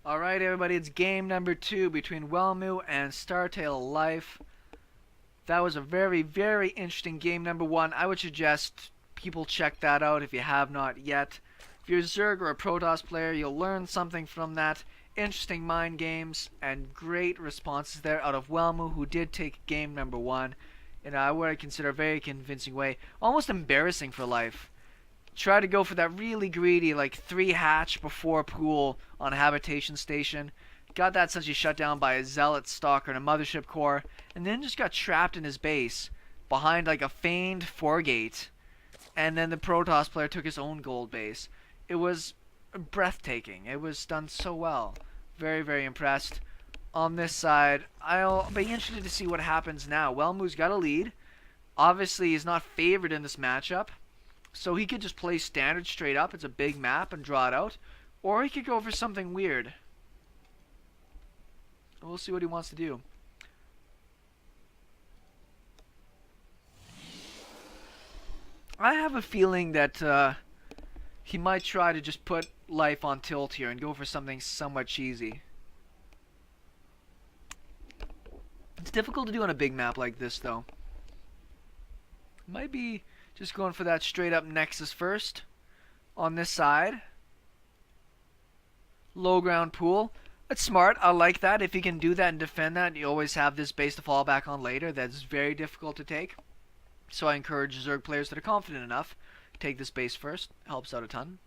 Alright everybody, it's game number 2 between Wellmu and Startail Life. That was a very, very interesting game number 1. I would suggest people check that out if you have not yet. If you're a Zerg or a Protoss player, you'll learn something from that. Interesting mind games and great responses there out of Wellmu, who did take game number 1 in what I consider a very convincing way. Almost embarrassing for Life. Try to go for that really greedy, like 3 hatch before pool on a habitation station. Got that essentially shut down by a zealot stalker and a mothership core, and then just got trapped in his base behind like a feigned 4-gate. And then the Protoss player took his own gold base. It was breathtaking. It was done so well. Very, very impressed. On this side, I'll be interested to see what happens now. Wellmu's got a lead. Obviously, he's not favored in this matchup. So he could just play standard straight up, it's a big map, and draw it out. Or he could go for something weird. We'll see what he wants to do. I have a feeling that he might try to just put Life on tilt here and go for something somewhat cheesy. It's difficult to do on a big map like this, though. Might be just going for that straight up Nexus first on this side. Low ground pool. That's smart. I like that. If you can do that and defend that, you always have this base to fall back on later. That's very difficult to take. So I encourage Zerg players that are confident enough to take this base first. Helps out a ton.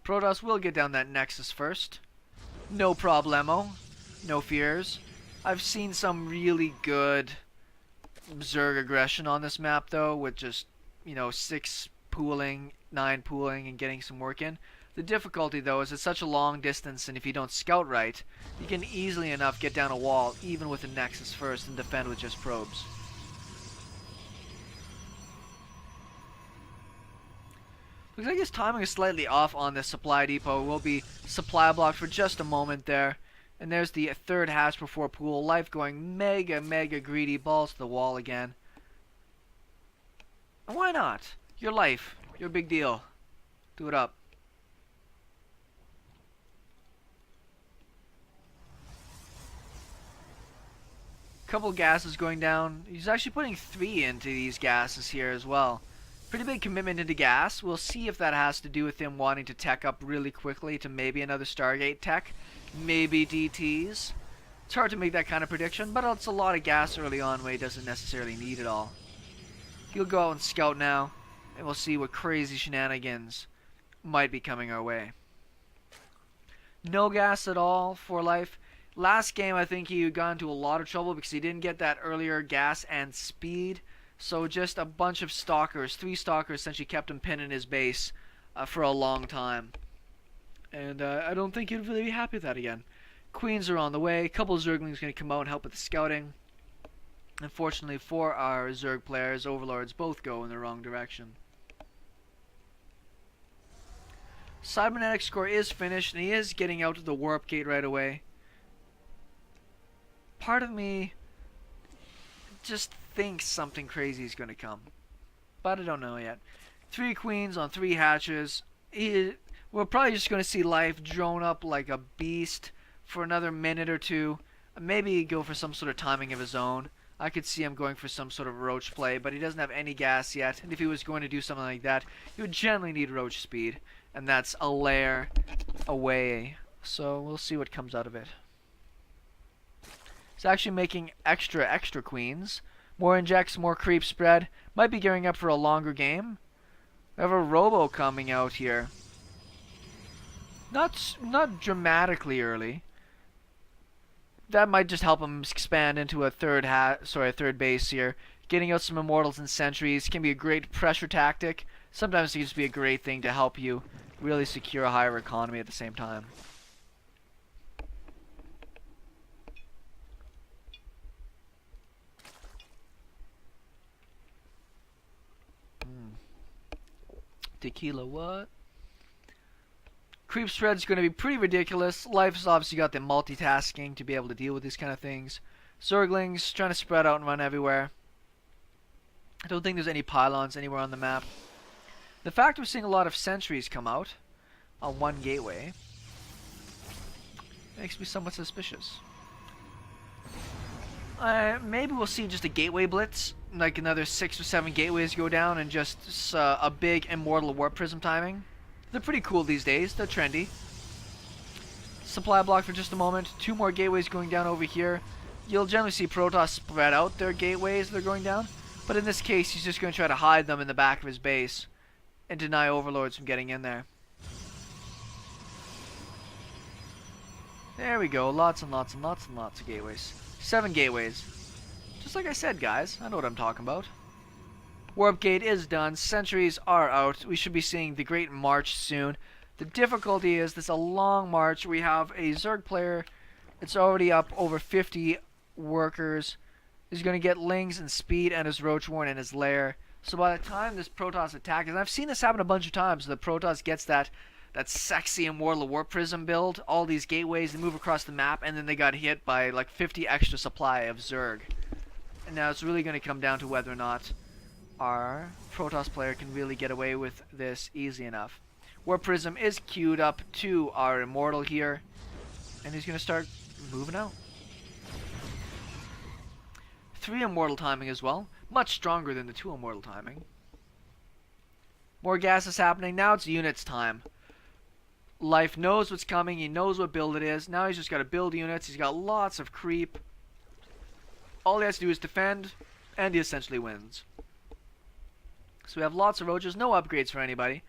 Protoss will get down that Nexus first. No problemo. No fears. I've seen some really good Zerg aggression on this map though, with just, 6 pooling, 9 pooling, and getting some work in. The difficulty though is it's such a long distance, and if you don't scout right, you can easily enough get down a wall even with a Nexus first and defend with just probes. Looks like his timing is slightly off on this supply depot. We'll be supply blocked for just a moment there. And there's the 3rd hatch before pool. Life going mega, mega greedy. Balls to the wall again. And why not? Your Life. Your big deal. Do it up. Couple gases going down. He's actually putting 3 into these gases here as well. Pretty big commitment into gas. We'll see if that has to do with him wanting to tech up really quickly to maybe another Stargate tech. Maybe DTs. It's hard to make that kind of prediction, but it's a lot of gas early on where he doesn't necessarily need it all. He'll go out and scout now, and we'll see what crazy shenanigans might be coming our way. No gas at all for Life. Last game, I think he got into a lot of trouble because he didn't get that earlier gas and speed. So just a bunch of stalkers, 3 stalkers essentially kept him pinned in his base for a long time. And I don't think he'd really be happy with that again. Queens are on the way. A couple of Zerglings going to come out and help with the scouting. Unfortunately for our Zerg players, Overlords both go in the wrong direction. Cybernetics core is finished, and he is getting out to the warp gate right away. Part of me just thinks something crazy is going to come, but I don't know yet. 3 queens on 3 hatches. We're probably just going to see Life drone up like a beast for another minute or 2. Maybe go for some sort of timing of his own. I could see him going for some sort of roach play, but he doesn't have any gas yet, and if he was going to do something like that, he would generally need roach speed, and that's a layer away. So we'll see what comes out of it. He's actually making extra queens. More injects, more creep spread. Might be gearing up for a longer game. We have a robo coming out here. Not dramatically early. That might just help him expand into a third base here. Getting out some immortals and sentries can be a great pressure tactic. Sometimes it can just be a great thing to help you really secure a higher economy at the same time. Tequila what? Creep spread's going to be pretty ridiculous. Life's obviously got the multitasking to be able to deal with these kind of things. Zerglings trying to spread out and run everywhere. I don't think there's any pylons anywhere on the map. The fact we're seeing a lot of sentries come out on one gateway Makes me somewhat suspicious. Maybe we'll see just a gateway blitz, like another 6 or 7 gateways go down, and just a big immortal warp prism timing. They're pretty cool these days. They're trendy. Supply block for just a moment. 2 more gateways going down over here. You'll generally see Protoss spread out their gateways they're going down, but in this case he's just going to try to hide them in the back of his base and deny overlords from getting in there. There we go. Lots and lots and lots and lots of gateways. 7 gateways. Just like I said, guys. I know what I'm talking about. Warp gate is done. Sentries are out. We should be seeing the Great March soon. The difficulty is this is a long march. We have a Zerg player. It's already up over 50 workers. He's going to get Lings and Speed and his Roachworn and his Lair. So by the time this Protoss attack, and I've seen this happen a bunch of times, the Protoss gets that sexy Immortal Warp Prism build, all these gateways, they move across the map, and then they got hit by like 50 extra supply of Zerg. And now it's really going to come down to whether or not our Protoss player can really get away with this easy enough. Warp Prism is queued up to our Immortal here, and he's going to start moving out. 3 Immortal timing as well, much stronger than the 2 Immortal timing. More gas is happening, now it's units time. Life knows what's coming, he knows what build it is, now he's just got to build units, he's got lots of creep. All he has to do is defend, and he essentially wins. So we have lots of roaches, no upgrades for anybody.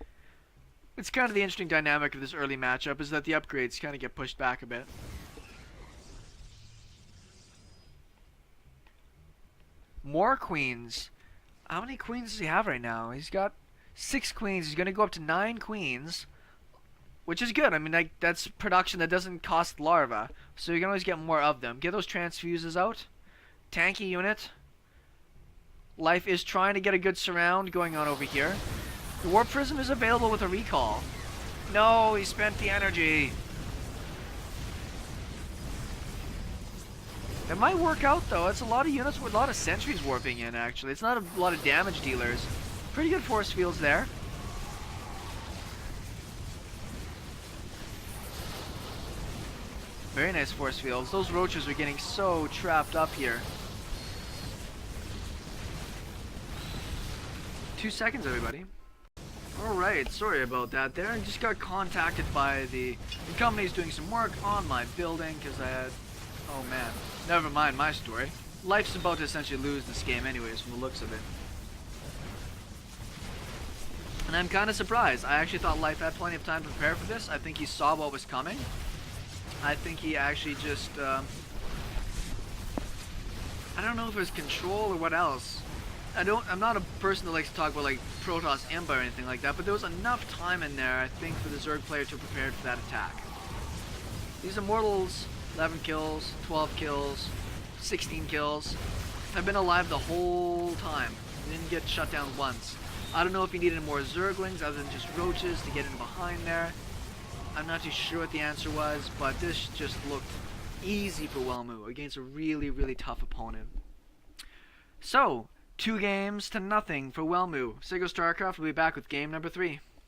It's kind of the interesting dynamic of this early matchup, is that the upgrades kind of get pushed back a bit. More queens. How many queens does he have right now? He's got 6 queens, he's going to go up to 9 queens. Which is good. I mean, like, that's production that doesn't cost larva. So you can always get more of them. Get those transfuses out. Tanky unit. Life is trying to get a good surround going on over here. The Warp Prism is available with a recall. No, he spent the energy. It might work out, though. It's a lot of units with a lot of sentries warping in, actually. It's not a lot of damage dealers. Pretty good force fields there. Very nice force fields. Those roaches are getting so trapped up here. 2 seconds, everybody. Alright, sorry about that there. I just got contacted by the company's doing some work on my building because I had... Oh man, never mind my story. Life's about to essentially lose this game anyways from the looks of it. And I'm kind of surprised. I actually thought Life had plenty of time to prepare for this. I think he saw what was coming. I think he actually just, I don't know if it was control or what else. I'm not a person that likes to talk about like Protoss Empire or anything like that, but there was enough time in there, I think, for the Zerg player to prepare for that attack. These Immortals, 11 kills, 12 kills, 16 kills, have been alive the whole time. They didn't get shut down once. I don't know if he needed more Zerglings other than just roaches to get in behind there. I'm not too sure what the answer was, but this just looked easy for Wellmu against a really, really tough opponent. So, 2 games to nothing for Wellmu. StarCraft will be back with game number 3.